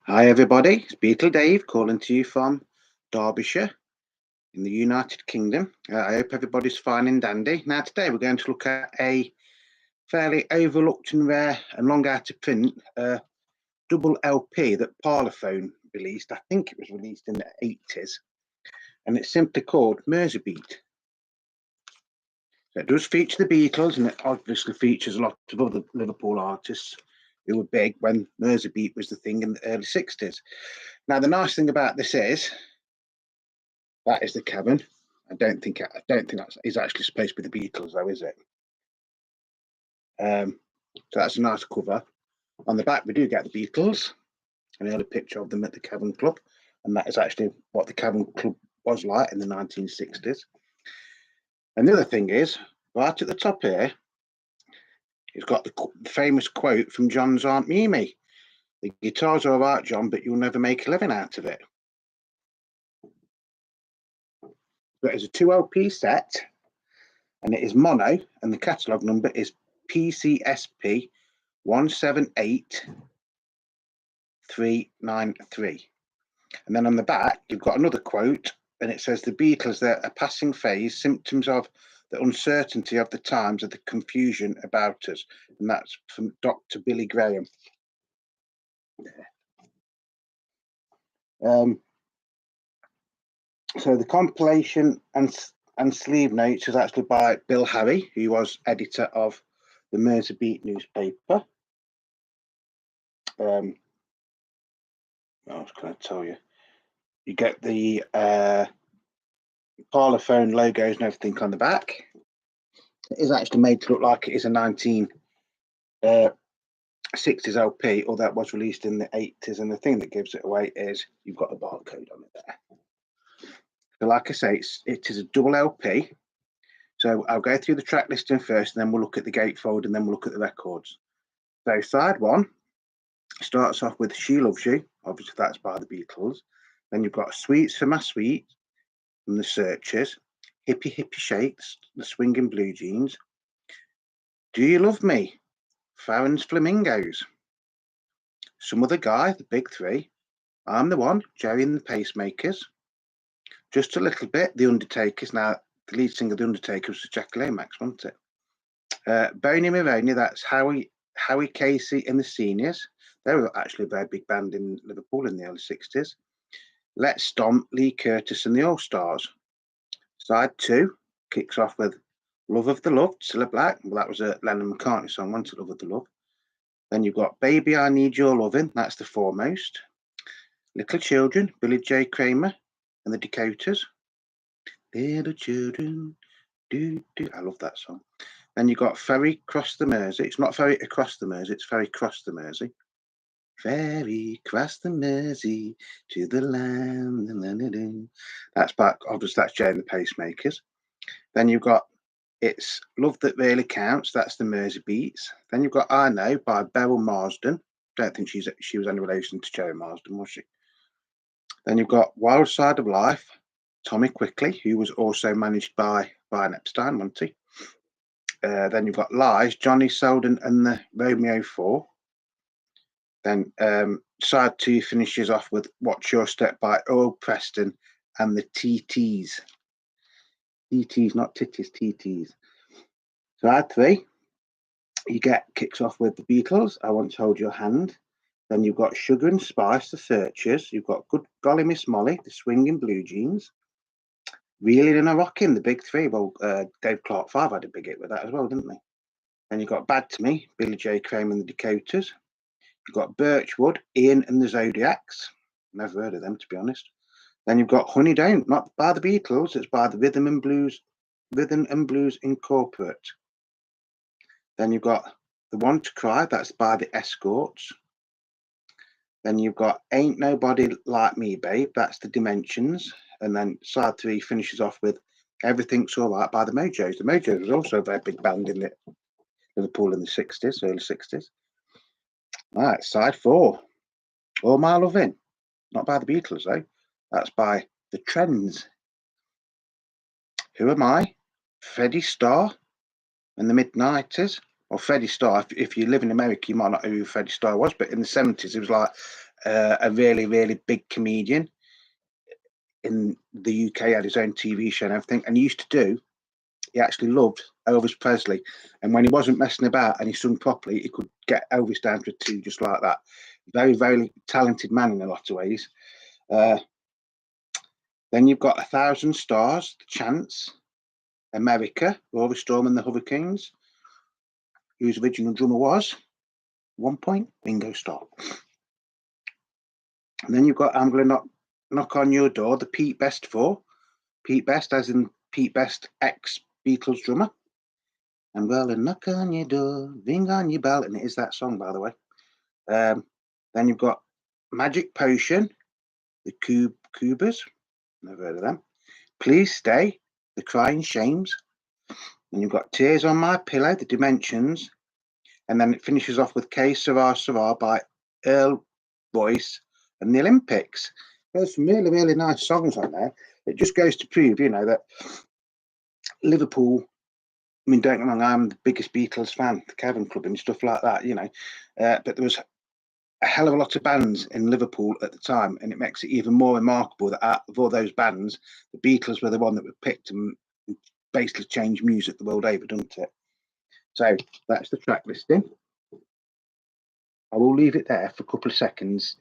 Hi everybody, it's Beatle Dave calling to you from Derbyshire in the United Kingdom. I hope everybody's fine and dandy. Now today we're going to look at a fairly overlooked and rare and long out of print double LP that Parlophone released. I think it was released in the 80s, and it's simply called Mersey Beat. So it does feature the Beatles, and it obviously features a lot of other Liverpool artists who were big when Mersey Beat was the thing in the early 60s. Now the nice thing about this is that is the cabin. I don't think that is actually supposed to be the Beatles, though, is it? So that's a nice cover. On the back, we do get the Beatles, and another picture of them at the Cavern Club, and that is actually what the Cavern Club was like in the 1960s. And the other thing is, right at the top here, it's got the famous quote from John's Aunt Mimi. The guitar's all right, John, but you'll never make a living out of it. But it's a 2 LP set, and it is mono, and the catalogue number is PCSP 178393. And then on the back, you've got another quote, and it says, "The Beatles, they're a passing phase, symptoms of the uncertainty of the times, of the confusion about us." And that's from Dr. Billy Graham. So the compilation and sleeve notes is actually by Bill Harry, who was editor of the Mersey Beat newspaper. What else can I tell you? You get the Parlophone logos and everything on the back. It is actually made to look like it is a 1960s LP, or that was released in the 80s. And the thing that gives it away is you've got the barcode on it there. So like I say, it is a double LP. So I'll go through the track listing first, and then we'll look at the gatefold, and then we'll look at the records. So side one starts off with "She Loves You." Obviously, that's by the Beatles. Then you've got "Sweets for My Sweet" from the Searchers, "Hippie Hippie Shakes," the Swinging Blue Jeans, "Do You Love Me," Farron's Flamingos, "Some Other Guy," the Big Three, "I'm the One," Jerry and the Pacemakers, "Just a Little Bit," the Undertakers. Now, the lead singer of the Undertakers was Jackie Lomax, wasn't it? "Boney Maroney," that's Howie Casey and the Seniors. They were actually a very big band in Liverpool in the early 60s. "Let's Stomp," Lee Curtis and the All Stars. Side two kicks off with "Love of the Loved," Cilla Black. Well, that was a Lennon McCartney song, wasn't it? "Love of the Love." Then you've got "Baby, I Need Your Lovin'," that's the Foremost. "Little Children," Billy J. Kramer and the Dakotas. "Little Children, do, do." I love that song. Then you've got "Ferry Cross the Mersey." It's not "Ferry Across the Mersey," it's "Ferry Cross the Mersey." "Ferry cross the Mersey to the land." That's back, obviously, that's Jay and the Pacemakers. Then you've got "It's Love That Really Counts," that's the Mersey Beats. Then you've got "I Know" by Beryl Marsden. Don't think she was any relation to Joe Marsden, was she? Then you've got "Wild Side of Life," Tommy Quickly, who was also managed by Brian Epstein, wasn't he? Then you've got "Lies," Johnny Selden and the Romeo 4. Then side two finishes off with "Watch Your Step" by Earl Preston and the TTs. TTs, not titties, TTs. Side three, kicks off with the Beatles, "I Want to Hold Your Hand." Then you've got "Sugar and Spice," the Searchers. You've got "Good Golly Miss Molly," the Swinging Blue Jeans. "Reeling and a Rockin'," the Big Three. Well, Dave Clark 5 had a big hit with that as well, didn't they? Then you've got "Bad to Me," Billy J. Kramer and the Dakotas. You've got Birchwood, Ian and the Zodiacs. Never heard of them, to be honest. Then you've got "Honey Don't," not by the Beatles, it's by the Rhythm and Blues Incorporate. Then you've got "The One to Cry," that's by the Escorts. Then you've got "Ain't Nobody Like Me, Babe," that's the Dimensions. And then side three finishes off with "Everything's All Right" by the Mojos. The Mojos was also a very big band in Liverpool in the 60s, early 60s. All right, side four, "All My Lovin'," not by the Beatles, though. That's by the Trends. "Who Am I?" Freddie Starr in the mid-90s. Or Freddie Starr, if you live in America, you might not know who Freddie Starr was, but in the 70s, he was like a really, really big comedian in the UK, had his own TV show and everything, and he actually loved Elvis Presley. And when he wasn't messing about and he sung properly, he could get Elvis down to a 2 just like that. Very, very talented man in a lot of ways. Then you've got 1,000 Stars, The Chance, America, Rory Storm and the Hurricanes, whose original drummer was, 1 point, Ringo Starr. And then you've got I'm Gonna Knock on Your Door, the Pete Best 4. Pete Best, as in Pete Best, ex-Beatles drummer. I'm gonna knock on your door, ring on your bell, and it is that song, by the way. Then you've got Magic Potion, the Cubas, never heard of them. Please Stay, the Crying Shames. And you've got Tears on My Pillow, the Dimensions. And then it finishes off with K Sarah Sarah by Earl Boyce and the Olympics. There's some really, really nice songs on there. It just goes to prove, that Liverpool, I mean, don't get me wrong, I'm the biggest Beatles fan, the Cavern Club and stuff like that, but there was a hell of a lot of bands in Liverpool at the time, and it makes it even more remarkable that out of all those bands, the Beatles were the one that were picked and basically changed music the world over, doesn't it? So that's the track listing. I will leave it there for a couple of seconds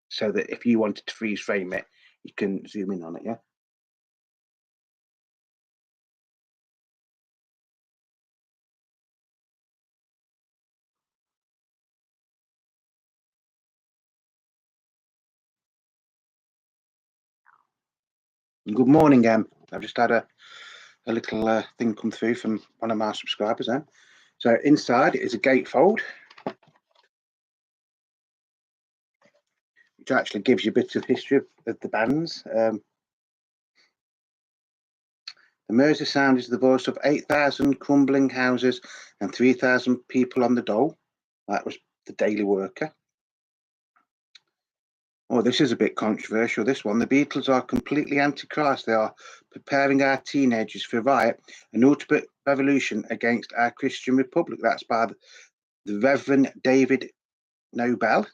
so that if you wanted to freeze frame it, you can zoom in on it, yeah? Good morning, I've just had a little thing come through from one of my subscribers. So inside is a gatefold, which actually gives you a bit of history of the bands. The Mersey sound is the voice of 8,000 crumbling houses and 3,000 people on the dole. That was the Daily Worker. Oh, this is a bit controversial, this one. The Beatles are completely anti-Christ. They are preparing our teenagers for riot, an ultimate revolution against our Christian Republic. That's by the Reverend David Nobel.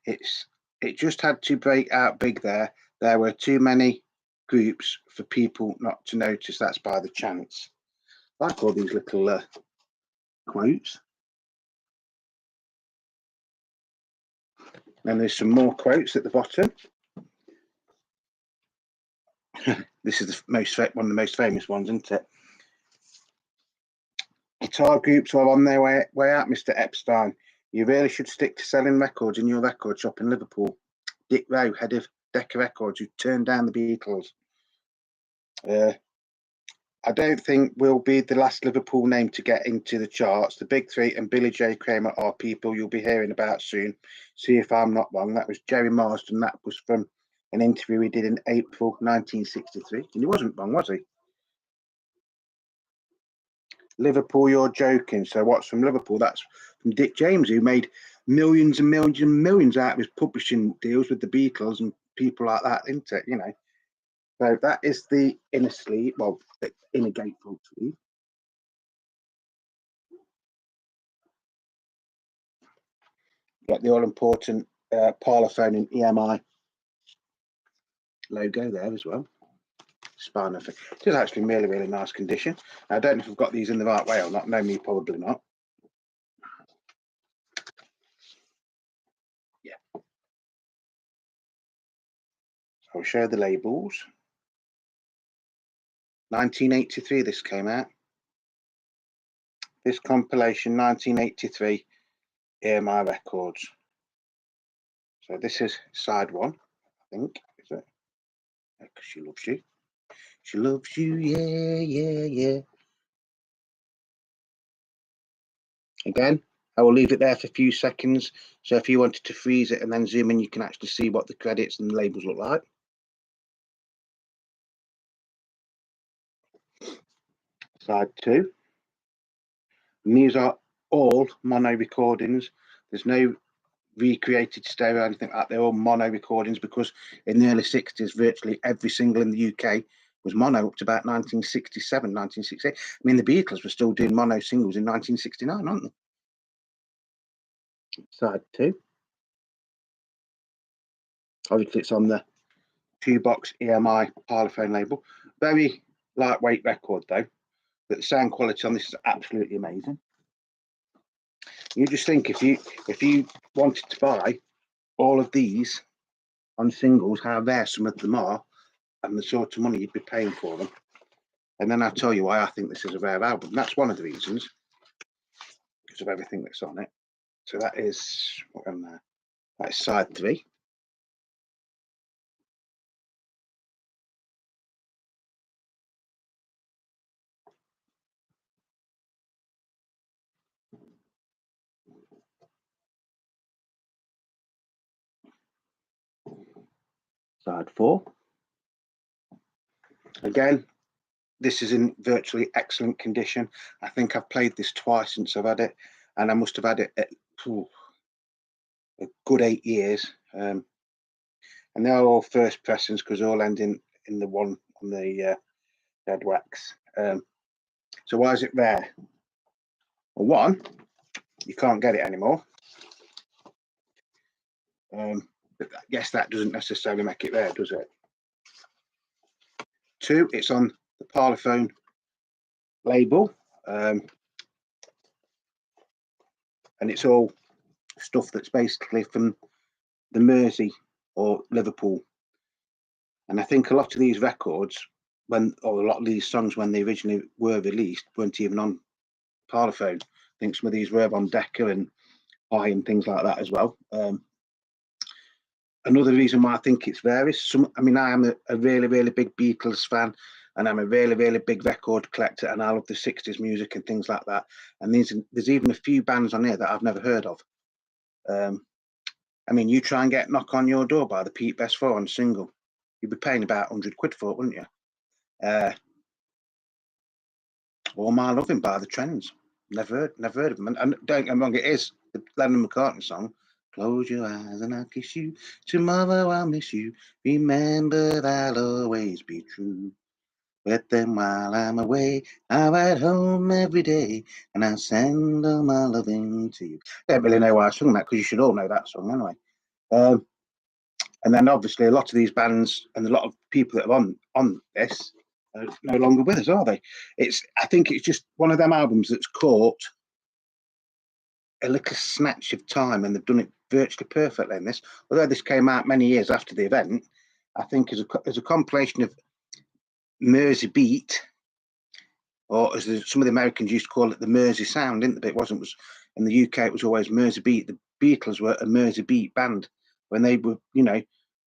It just had to break out big there. There were too many groups for people not to notice. That's by The Chance. I like all these little quotes. And there's some more quotes at the bottom. This is one of the most famous ones, isn't it? Guitar groups are on their way out, Mr. Epstein. You really should stick to selling records in your record shop in Liverpool. Dick Rowe, head of Decca Records, who turned down the Beatles. I don't think we'll be the last Liverpool name to get into the charts. The Big Three and Billy J. Kramer are people you'll be hearing about soon. See if I'm not wrong. That was Jerry Marsden. That was from an interview he did in April 1963. And he wasn't wrong, was he? Liverpool, you're joking. So what's from Liverpool? That's from Dick James, who made millions and millions and millions out of his publishing deals with the Beatles and people like that, isn't it? So that is the inner sleeve, well, the inner gatefold sleeve. Got the all-important Parlophone and EMI logo there as well. Spine nothing. It is actually really, really nice condition. I don't know if I've got these in the right way or not. No, me probably not. Yeah. I'll show the labels. 1983 this came out. This compilation, 1983, EMI Records. So this is side one, I think, is it? Because she loves you. She loves you, yeah, yeah, yeah. Again, I will leave it there for a few seconds. So if you wanted to freeze it and then zoom in, you can actually see what the credits and the labels look like. Side two. And these are all mono recordings. There's no recreated stereo or anything like that. They're all mono recordings because in the early 60s, virtually every single in the UK was mono up to about 1967, 1968. I mean, the Beatles were still doing mono singles in 1969, aren't they? Side two. Obviously, it's on the 2-box EMI Parlophone label. Very lightweight record though, but the sound quality on this is absolutely amazing. You just think if you wanted to buy all of these on singles, how rare some of them are, and the sort of money you'd be paying for them. And then I'll tell you why I think this is a rare album. That's one of the reasons, because of everything that's on it. So that is that is side 3. Side 4. Again, this is in virtually excellent condition. I think I've played this twice since I've had it, and I must have had it at a good 8 years. And they're all first pressings because they're all ending in the one on the dead wax. So why is it rare? Well, one, you can't get it anymore. But I guess that doesn't necessarily make it rare, does it? 2, it's on the Parlophone label, and it's all stuff that's basically from the Mersey or Liverpool. And I think a lot of these records, a lot of these songs when they originally were released, weren't even on Parlophone. I think some of these were on Decca and I and things like that as well. Another reason why I think it's rare is I am a really, really big Beatles fan, and I'm a really, really big record collector, and I love the 60s music and things like that. And there's even a few bands on here that I've never heard of. You try and get Knock on Your Door by the Pete Best 4 on single, you'd be paying about 100 quid for it, wouldn't you? All My Loving by the Trends. Never heard of them. And don't get me wrong, it is the Lennon McCartney song. Close your eyes and I'll kiss you. Tomorrow I'll miss you. Remember I'll always be true. With them while I'm away, I ride home every day, and I send all my loving to you. I don't really know why I sung that, because you should all know that song anyway. And then obviously a lot of these bands and a lot of people that are on this are no longer with us, are they? I think it's just one of them albums that's caught a little snatch of time, and they've done it virtually perfectly in this. Although this came out many years after the event, I think as a compilation of Mersey beat, or as some of the Americans used to call it, the Mersey sound, didn't they? It wasn't. In the UK, it was always Mersey beat. The Beatles were a Mersey beat band when they were,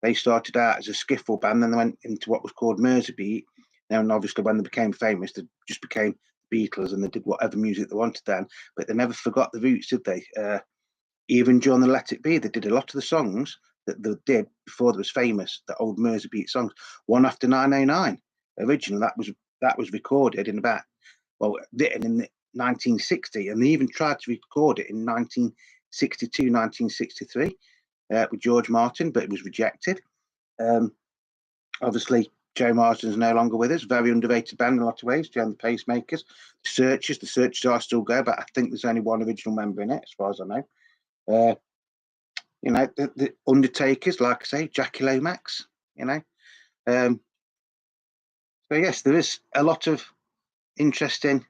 they started out as a skiffle band, then they went into what was called Mersey beat. And obviously, when they became famous, they just became Beatles, and they did whatever music they wanted then. But they never forgot the roots, did they? Even during the Let It Be, they did a lot of the songs that they did before they was famous, the old Mersey beat songs. One After 909, originally that was recorded written in 1960, and they even tried to record it in 1962, 1963 with George Martin, but it was rejected. Obviously, Joe Marsden's no longer with us. Very underrated band in a lot of ways. Joe and the Pacemakers. The Searchers are still go, but I think there's only one original member in it, as far as I know. The Undertakers, like I say, Jackie Lomax. So yes, there is a lot of interesting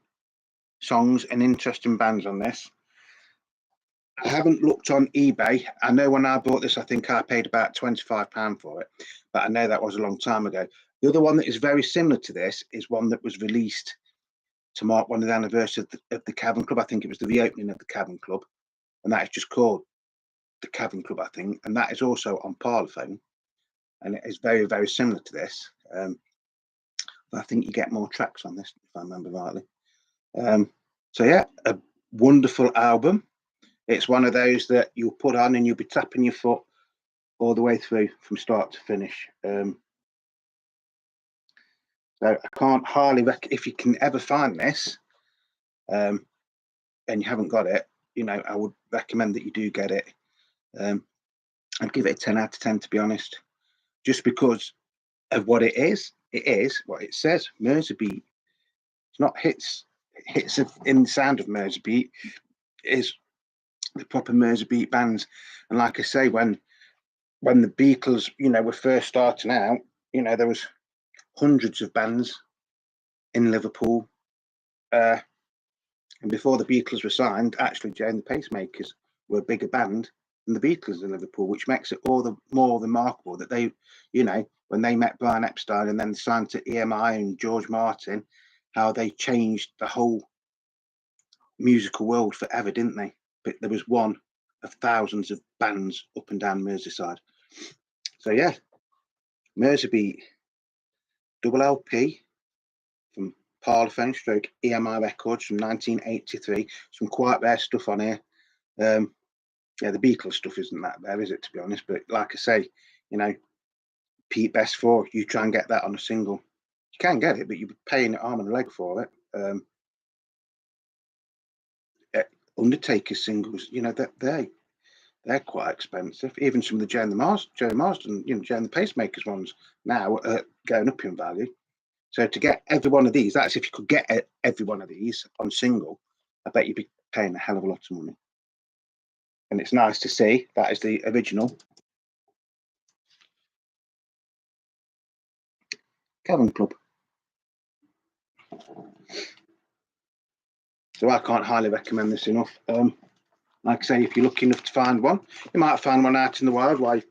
songs and interesting bands on this. I haven't looked on eBay. I know when I bought this, I think I paid about £25 for it, but I know that was a long time ago. The other one that is very similar to this is one that was released to mark one of the anniversary of the Cavern Club. I think it was the reopening of the Cavern Club, and that is just called the Cavern Club, I think, and that is also on Parlophone, and it is very, very similar to this. I think you get more tracks on this, if I remember rightly. So yeah, a wonderful album. It's one of those that you'll put on and you'll be tapping your foot all the way through from start to finish. So I can't highly recommend, if you can ever find this and you haven't got it, I would recommend that you do get it. I'd give it a 10 out of 10, to be honest, just because of what it is. It is what it says, Mersey beat. It's not hits in the sound of Mersey beat. It is the proper Mersey beat bands. And like I say, when when the Beatles, were first starting out, there was hundreds of bands in Liverpool. And before the Beatles were signed, actually, Jay and the Pacemakers were a bigger band than the Beatles in Liverpool, which makes it all the more remarkable that they, when they met Brian Epstein and then signed to EMI and George Martin, how they changed the whole musical world forever, didn't they? But there was one of thousands of bands up and down Merseyside. So yeah, Mersey Beat, double LP from Parlophone stroke EMI Records from 1983. Some quite rare stuff on here. Yeah, the Beatles stuff isn't that rare, is it, to be honest? But like I say, Pete Best 4, you try and get that on a single. You can get it, but you're paying an arm and a leg for it. Undertaker singles, they're quite expensive. Even some of the Joe Marsden, Joe and the Pacemakers ones now are going up in value. So to get every one of these, that's if you could get every one of these on single, I bet you'd be paying a hell of a lot of money. And it's nice to see that is the original Cavern Club. So I can't highly recommend this enough. Like I say, if you're lucky enough to find one, you might find one out in the wild while you're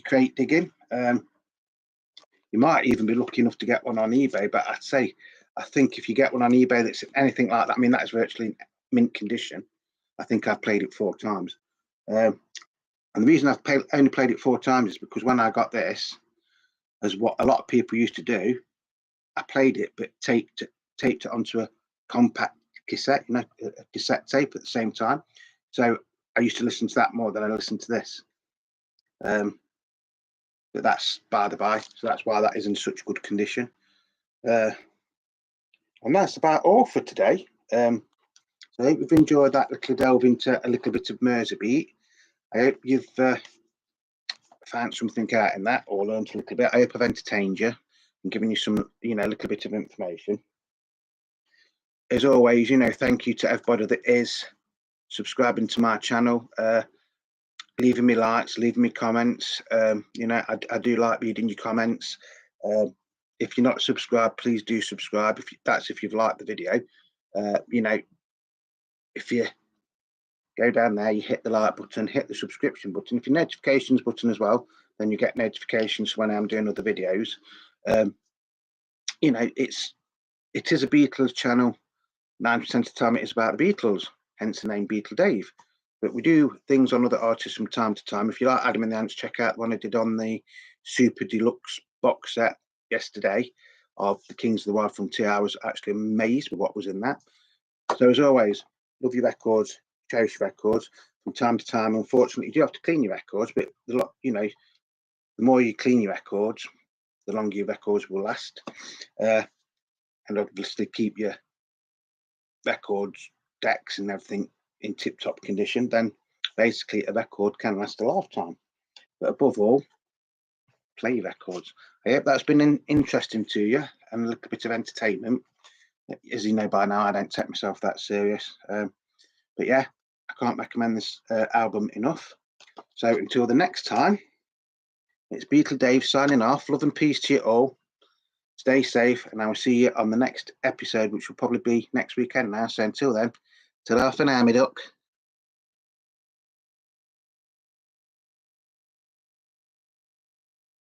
crate digging. You might even be lucky enough to get one on eBay, but I think if you get one on eBay that's anything like that, I mean, that is virtually mint condition. I think I've played it 4 times. And the reason I've only played it 4 times is because when I got this, as what a lot of people used to do, I played it, but taped it onto a compact cassette, a cassette tape at the same time. So I used to listen to that more than I listened to this. But that's by the by. So that's why that is in such good condition. And that's about all for today. So I hope you've enjoyed that little delve into a little bit of Mersey Beat. I hope you've found something out in that or learned a little bit. I hope I've entertained you and given you some, a little bit of information. As always, thank you to everybody that is subscribing to my channel, leaving me likes, leaving me comments. I do like reading your comments. If you're not subscribed, please do subscribe. If you've liked the video, if you go down there, you hit the like button, hit the subscription button. If your notifications button as well, then you get notifications when I'm doing other videos. It is a Beatles channel. 9% of the time it is about the Beatles, hence the name Beatle Dave. But we do things on other artists from time to time. If you like Adam and the Ants, check out the one I did on the Super Deluxe box set yesterday of the Kings of the Wild Frontier. I was actually amazed with what was in that. So as always, love your records, cherish your records. From time to time, unfortunately, you do have to clean your records, but the more you clean your records, the longer your records will last. And obviously keep your records, decks and everything in tip-top condition, then basically a record can last a lifetime. But above all, play your records. I hope that's been interesting to you and a little bit of entertainment. As you know by now, I don't take myself that serious. But yeah, I can't recommend this album enough. So until the next time, it's Beatle Dave signing off. Love and peace to you all. Stay safe, and I will see you on the next episode, which will probably be next weekend now. So until then, ta-ra for now, me duck.